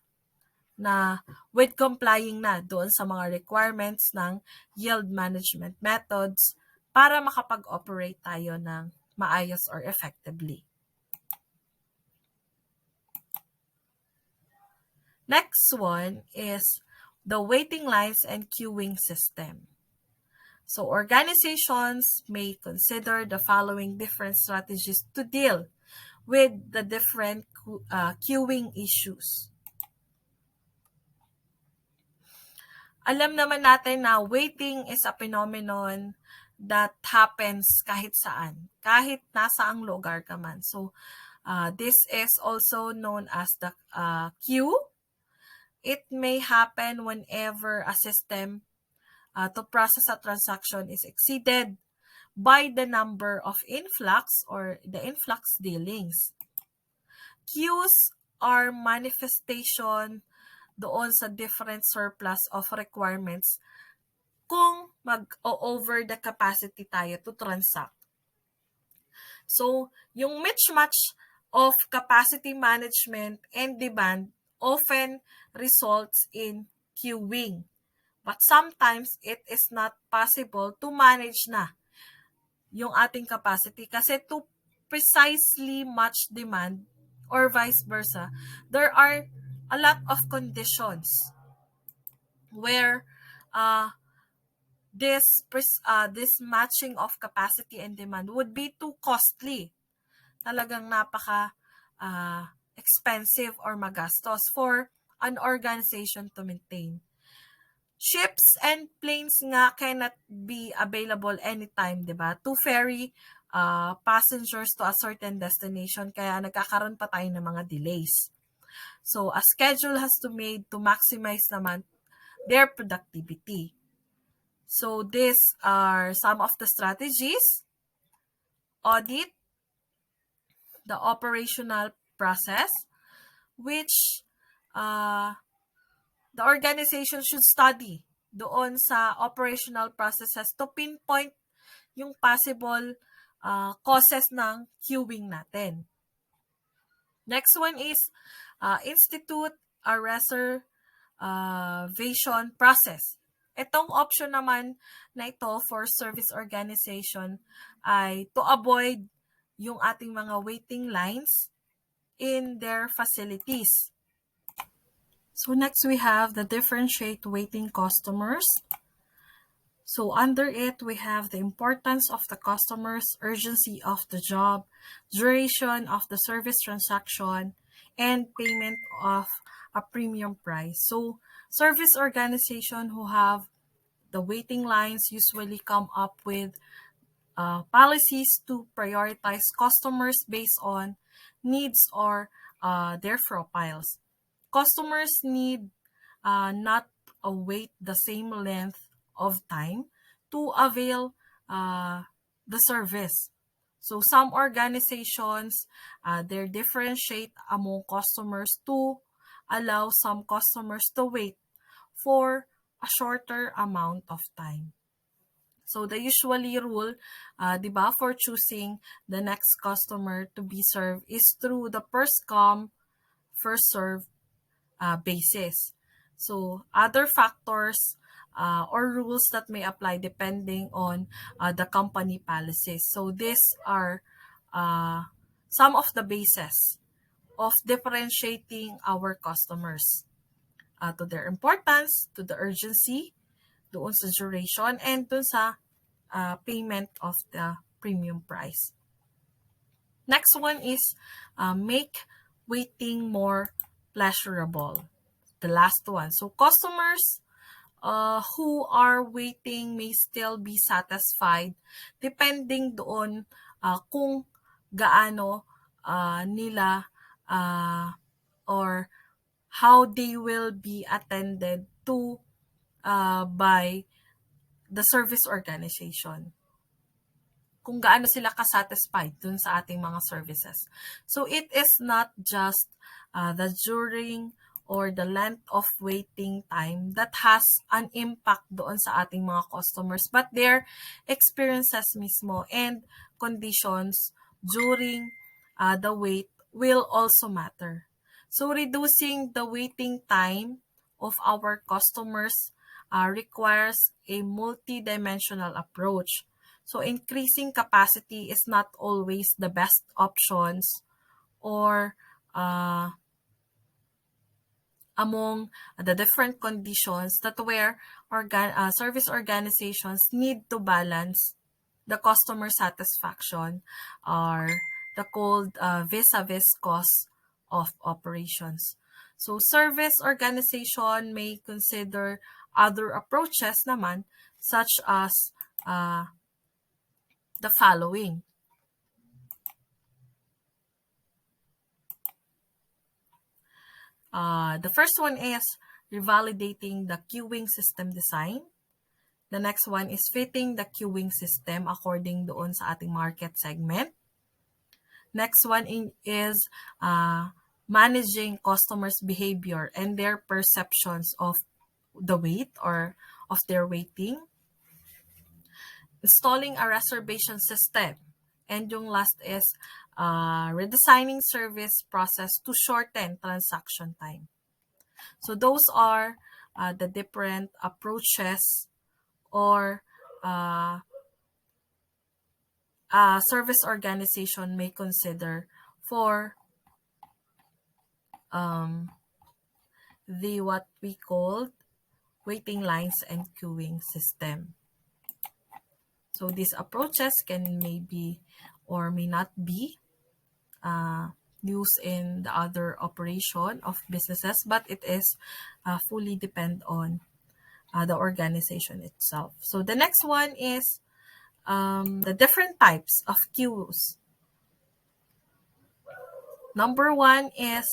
na with complying na doon sa mga requirements ng yield management methods para makapag-operate tayo ng maayos or effectively. Next one is the waiting lines and queuing system. So organizations may consider the following different strategies to deal with the different queuing issues. Alam naman natin na waiting is a phenomenon that happens kahit saan, kahit nasa ang lugar ka man. So this is also known as the queue. It may happen whenever a system to process a transaction is exceeded by the number of influx or the influx dealings. Queues are manifestation doon sa different surplus of requirements kung mag-over the capacity tayo to transact. So, yung mismatch of capacity management and demand often results in queuing. But sometimes, it is not possible to manage na yung ating capacity kasi to precisely match demand or vice versa, there are a lot of conditions where this matching of capacity and demand would be too costly. Talagang napaka expensive or magastos for an organization to maintain. Ships and planes nga cannot be available anytime, di ba? To ferry passengers to a certain destination, kaya nagkakaroon pa tayo ng mga delays. So, a schedule has to be made to maximize naman their productivity. So, these are some of the strategies. Audit the operational process, which the organization should study doon sa operational processes to pinpoint yung possible causes ng queuing natin. Next one is institute a reservation process. Itong option naman na ito for service organization ay to avoid yung ating mga waiting lines in their facilities. So next we have the differentiate waiting customers. So under it, we have the importance of the customers, urgency of the job, duration of the service transaction, and payment of a premium price. So service organization who have the waiting lines usually come up with policies to prioritize customers based on needs or their profiles. Customers need not wait the same length of time to avail the service. So some organizations, they differentiate among customers to allow some customers to wait for a shorter amount of time. So the usually rule, di ba, for choosing the next customer to be served is through the first come, first serve basis. So other factors or rules that may apply depending on the company policies. So these are some of the bases of differentiating our customers to their importance, to the urgency, doon sa duration, and doon sa payment of the premium price. Next one is make waiting more pleasurable. The last one. So customers who are waiting may still be satisfied depending doon kung gaano nila or how they will be attended to by the service organization. Kung gaano sila ka-satisfied dun sa ating mga services. So it is not just the during or the length of waiting time that has an impact doon sa ating mga customers, but their experiences mismo and conditions during the wait will also matter. So reducing the waiting time of our customers requires a multidimensional approach. So increasing capacity is not always the best options or among the different conditions that where service organizations need to balance the customer satisfaction or the called vis-a-vis cost of operations. So service organization may consider other approaches naman such as the following. The first one is revalidating the queuing system design. The next one is fitting the queuing system according doon sa ating market segment. Next one is managing customers' behavior and their perceptions of the wait or of their waiting. Installing a reservation system. And yung last is redesigning service process to shorten transaction time. So those are the different approaches or service organization may consider for the what we call waiting lines and queuing system. So these approaches can maybe or may not be used in the other operation of businesses, but it is fully depend on the organization itself. So the next one is the different types of queues. Number one is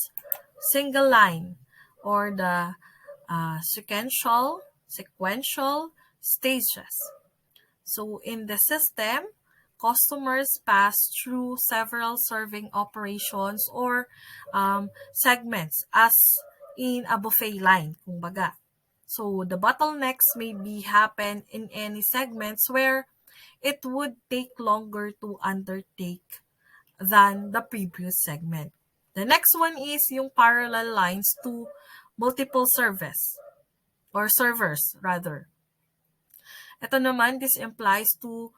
single line or the sequential stages. So in the system, customers pass through several serving operations or segments as in a buffet line, kumbaga. So the bottlenecks may be happen in any segments where it would take longer to undertake than the previous segment. The next one is yung parallel lines to multiple service or servers rather. Ito naman, this implies to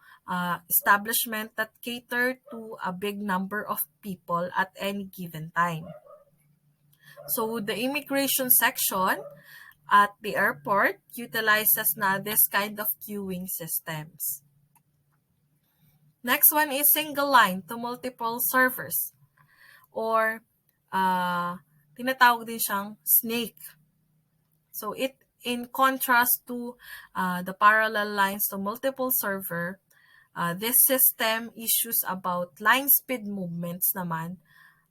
establishment that cater to a big number of people at any given time. So the immigration section at the airport utilizes na this kind of queuing systems. Next one is single line to multiple servers or tinatawag din siyang snake. So it in contrast to the parallel lines to multiple server, This system issues about line speed movements naman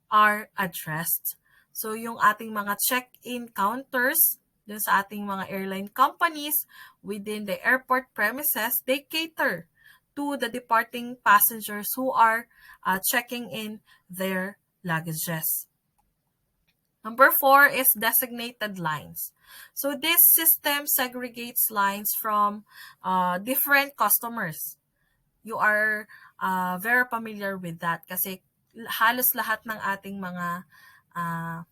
are addressed. So yung ating mga check-in counters dun sa ating mga airline companies within the airport premises, they cater to the departing passengers who are checking in their luggages. Number 4 is designated lines. So this system segregates lines from different customers. You are very familiar with that kasi halos lahat ng ating mga uh,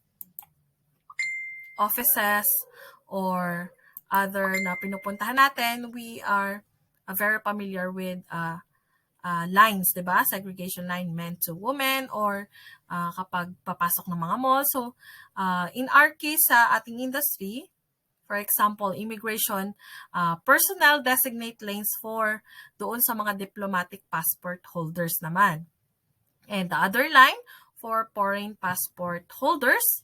offices or other na pinupuntahan natin, we are very familiar with lines, di ba? Segregation line meant to women or kapag papasok ng mga mall. So, in our case sa ating industry, for example, immigration, personnel designate lanes for doon sa mga diplomatic passport holders naman. And the other line for foreign passport holders,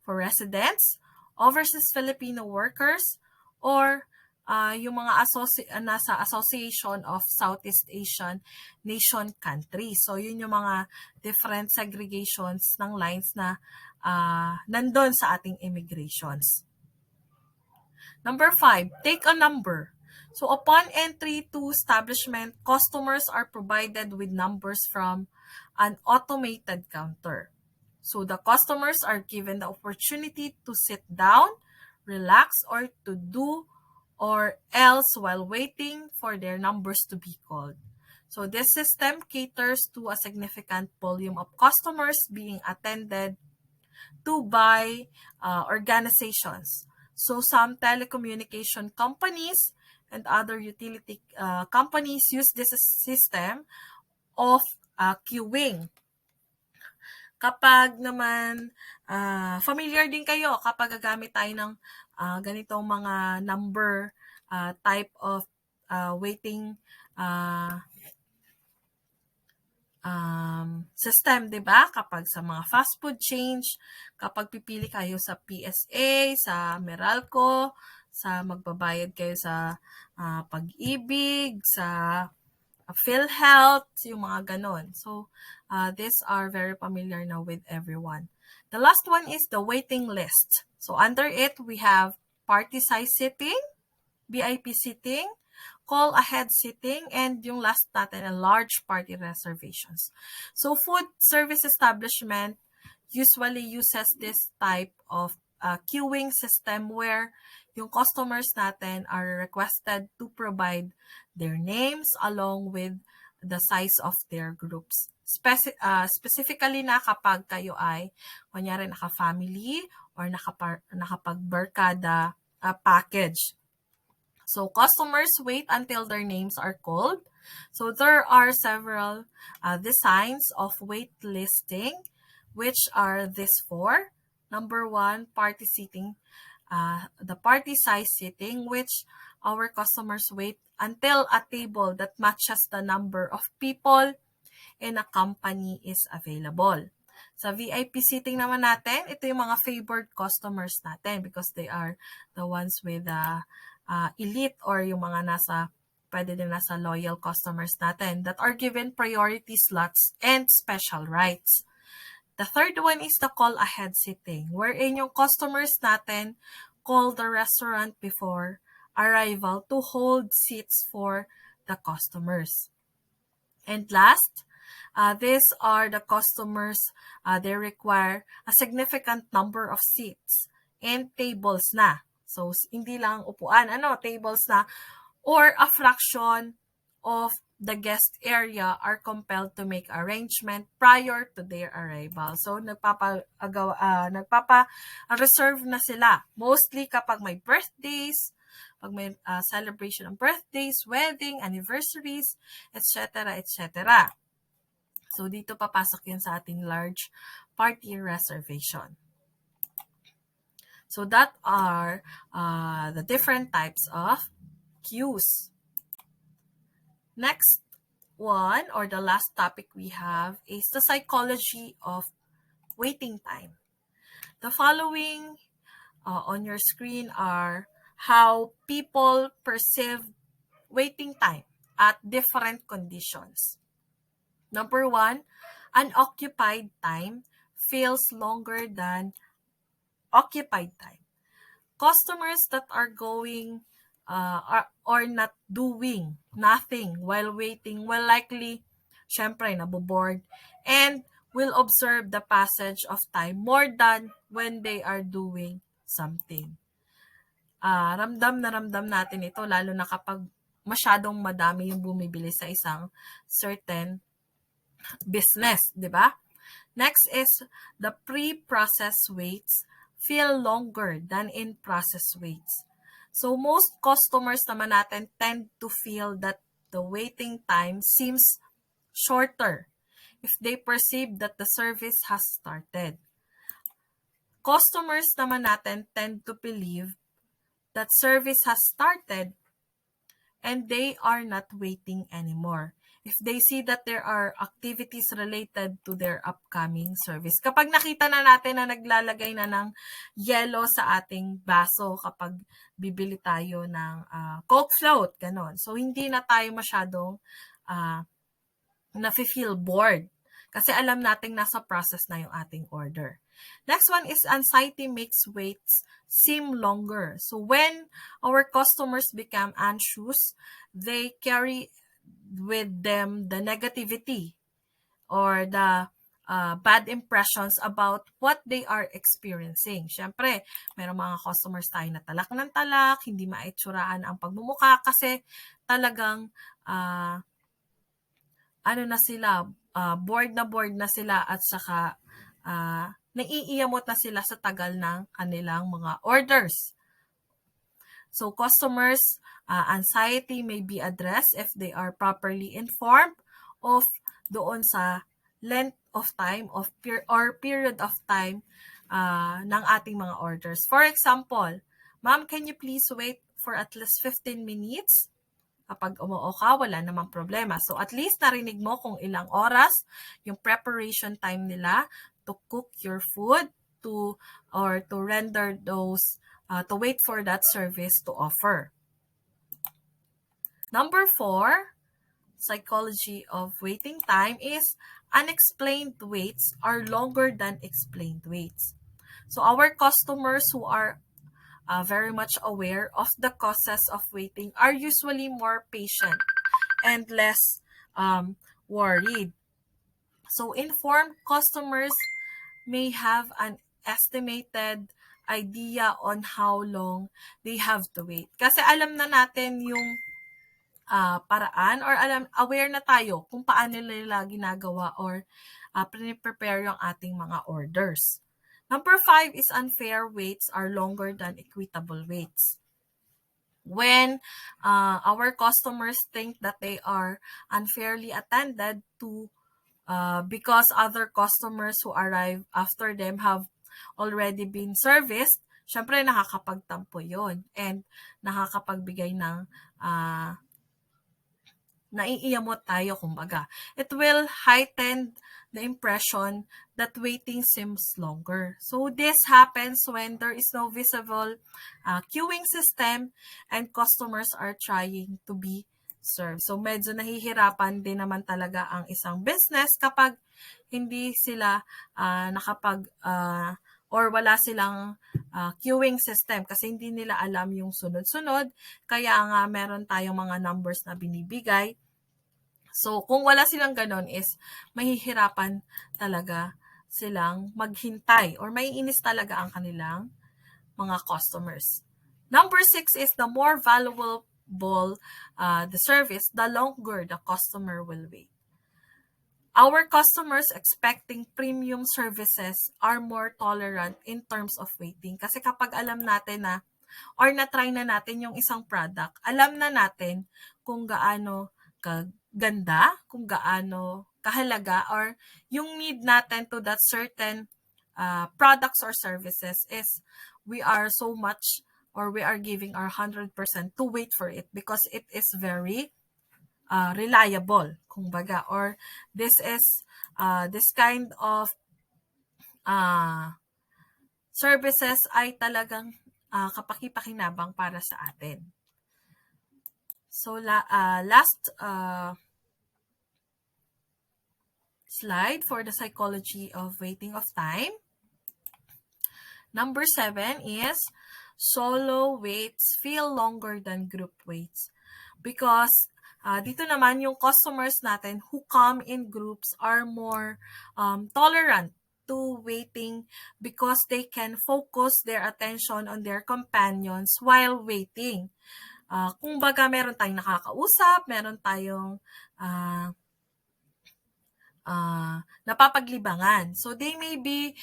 for residents, overseas Filipino workers, or yung mga nasa Association of Southeast Asian Nation Countries. So, yun yung mga different segregations ng lines na nandun sa ating immigrations. Number 5, take a number. So, upon entry to establishment, customers are provided with numbers from an automated counter. So, the customers are given the opportunity to sit down, relax, or to do or else while waiting for their numbers to be called. So, this system caters to a significant volume of customers being attended to by organizations. So, some telecommunication companies and other utility companies use this system of queuing. Kapag naman familiar din kayo kapag gagamit tayo ng ganitong mga number type of waiting system, 'di ba? Kapag sa mga fast food change, kapag pipili kayo sa PSA, sa Meralco, sa magbabayad kayo sa Pag-ibig, sa PhilHealth, yung mga ganon. So, these are very familiar now with everyone. The last one is the waiting list. So, under it, we have party size seating, VIP seating, call ahead seating, and yung last natin, a large party reservations. So, food service establishment usually uses this type of queuing system where yung customers natin are requested to provide their names along with the size of their groups. Specifically na kapag kayo ay, kunyari naka-family or nakapag-barkada package. So, customers wait until their names are called. So, there are several designs of wait listing, which are these 4. Number 1, party seating. The party size seating, which our customers wait until a table that matches the number of people in a company is available. Sa VIP seating naman natin, ito yung mga favored customers natin because they are the ones with elite or yung mga pwede din nasa loyal customers natin that are given priority slots and special rights. The third one is the call ahead seating, wherein yung customers natin call the restaurant before arrival to hold seats for the customers. And last, these are the customers, they require a significant number of seats and tables na. So, hindi lang upuan, tables na, or a fraction of the guest area are compelled to make arrangement prior to their arrival. So, nagpapa-reserve na sila. Mostly kapag may birthdays, pag may celebration of birthdays, wedding, anniversaries, etc., etc. So, dito papasok yun sa ating large party reservation. So, that are the different types of queues. Next one, or the last topic we have, is the psychology of waiting time. The following on your screen are how people perceive waiting time at different conditions. Number 1, unoccupied time feels longer than occupied time. Customers that are going or not doing nothing while waiting will likely, syempre, naboboard and will observe the passage of time more than when they are doing something. Ramdam na ramdam natin ito lalo na kapag masyadong madami yung bumibili sa isang certain business, di ba? Next is the pre-process waits feel longer than in-process waits. So most customers naman natin tend to feel that the waiting time seems shorter if they perceive that the service has started. Customers naman natin tend to believe that service has started and they are not waiting anymore if they see that there are activities related to their upcoming service. Kapag nakita na natin na naglalagay na ng yellow sa ating baso kapag bibili tayo ng Coke float, ganon. So, hindi na tayo masyadong nafe-feel bored kasi alam nating nasa process na yung ating order. Next one is anxiety makes waits seem longer. So when our customers become anxious, they carry with them the negativity or the bad impressions about what they are experiencing. Siyempre, mayroong mga customers tayo na talak ng talak, hindi maitsuraan ang pagmumukha kasi talagang bored na sila at saka naiiyamot na sila sa tagal ng kanilang mga orders. So customers' anxiety may be addressed if they are properly informed of doon sa length of time or period of time ng ating mga orders. For example, ma'am, can you please wait for at least 15 minutes? Kapag umuo ka, wala namang problema. So at least narinig mo kung ilang oras yung preparation time nila to cook your food, to render those, to wait for that service to offer. Number 4, psychology of waiting time is unexplained waits are longer than explained waits. So our customers who are very much aware of the causes of waiting are usually more patient and less worried. So informed customers may have an estimated idea on how long they have to wait. Kasi alam na natin yung paraan or aware na tayo kung paano nila ginagawa or prepare yung ating mga orders. Number 5 is unfair waits are longer than equitable waits. When our customers think that they are unfairly attended to because other customers who arrive after them have already been serviced, syempre nakakapagtampo yon and nakakapagbigay ng naiiyamot tayo kumbaga. It will heighten the impression that waiting seems longer. So this happens when there is no visible queuing system and customers are trying to be served. So medyo nahihirapan din naman talaga ang isang business kapag hindi sila or wala silang queuing system kasi hindi nila alam yung sunod-sunod. Kaya nga meron tayong mga numbers na binibigay. So kung wala silang ganon is mahihirapan talaga silang maghintay or maiinis talaga ang kanilang mga customers. Number 6 is the more valuable the service, the longer the customer will wait. Our customers expecting premium services are more tolerant in terms of waiting. Kasi kapag alam natin na or na-try na natin yung isang product, alam na natin kung gaano kaganda, kung gaano kahalaga, or yung need natin to that certain products or services is we are so much or we are giving our 100% to wait for it because it is very reliable, kumbaga, or this is this kind of services ay talagang kapaki-pakinabang para sa atin. So last slide for the psychology of waiting of time. Number 7 is solo waits feel longer than group waits because dito naman yung customers natin who come in groups are more tolerant to waiting because they can focus their attention on their companions while waiting. Kumbaga meron tayong nakakausap, meron tayong napapaglibangan. So they may be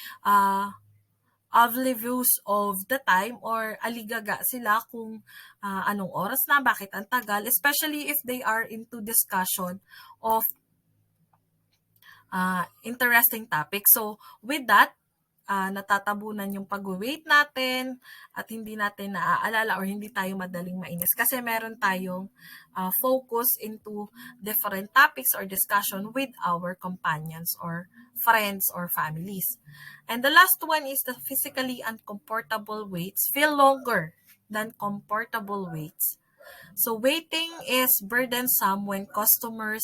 oblivious of the time or aligaga sila kung anong oras na, bakit ang tagal, especially if they are into discussion of interesting topic. So with that, natatabunan yung pag-wait natin at hindi natin naaalala or hindi tayo madaling mainis kasi meron tayong focus into different topics or discussion with our companions or friends or families. And the last one is the physically uncomfortable waits feel longer than comfortable waits. So waiting is burdensome when customers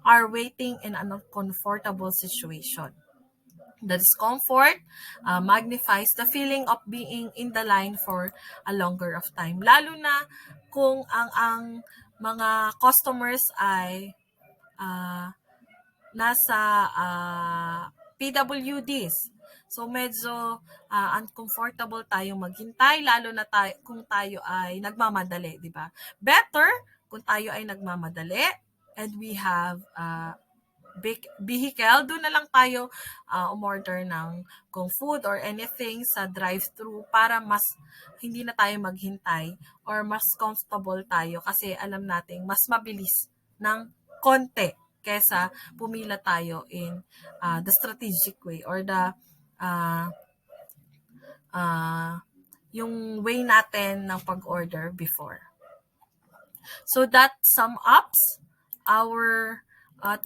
are waiting in an uncomfortable situation. The discomfort magnifies the feeling of being in the line for a longer of time. Lalo na kung ang mga customers ay nasa PWDs. So medyo uncomfortable tayong maghintay lalo na kung tayo ay nagmamadali, di ba? Better kung tayo ay nagmamadali and we have vehicle, doon na lang tayo umorder ng kung food or anything sa drive-thru para mas hindi na tayo maghintay or mas comfortable tayo kasi alam nating mas mabilis ng konti kesa pumila tayo in the strategic way or the yung way natin ng pag-order before. So that sum ups our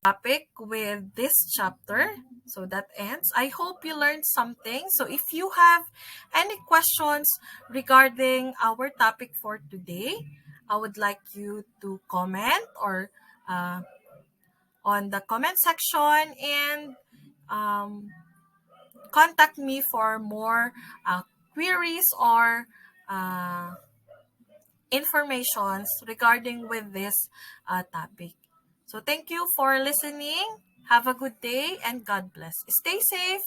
topic with this chapter. So that ends. I hope you learned something. So if you have any questions regarding our topic for today, I would like you to comment or on the comment section and contact me for more queries or informations regarding with this topic. So thank you for listening. Have a good day and God bless. Stay safe.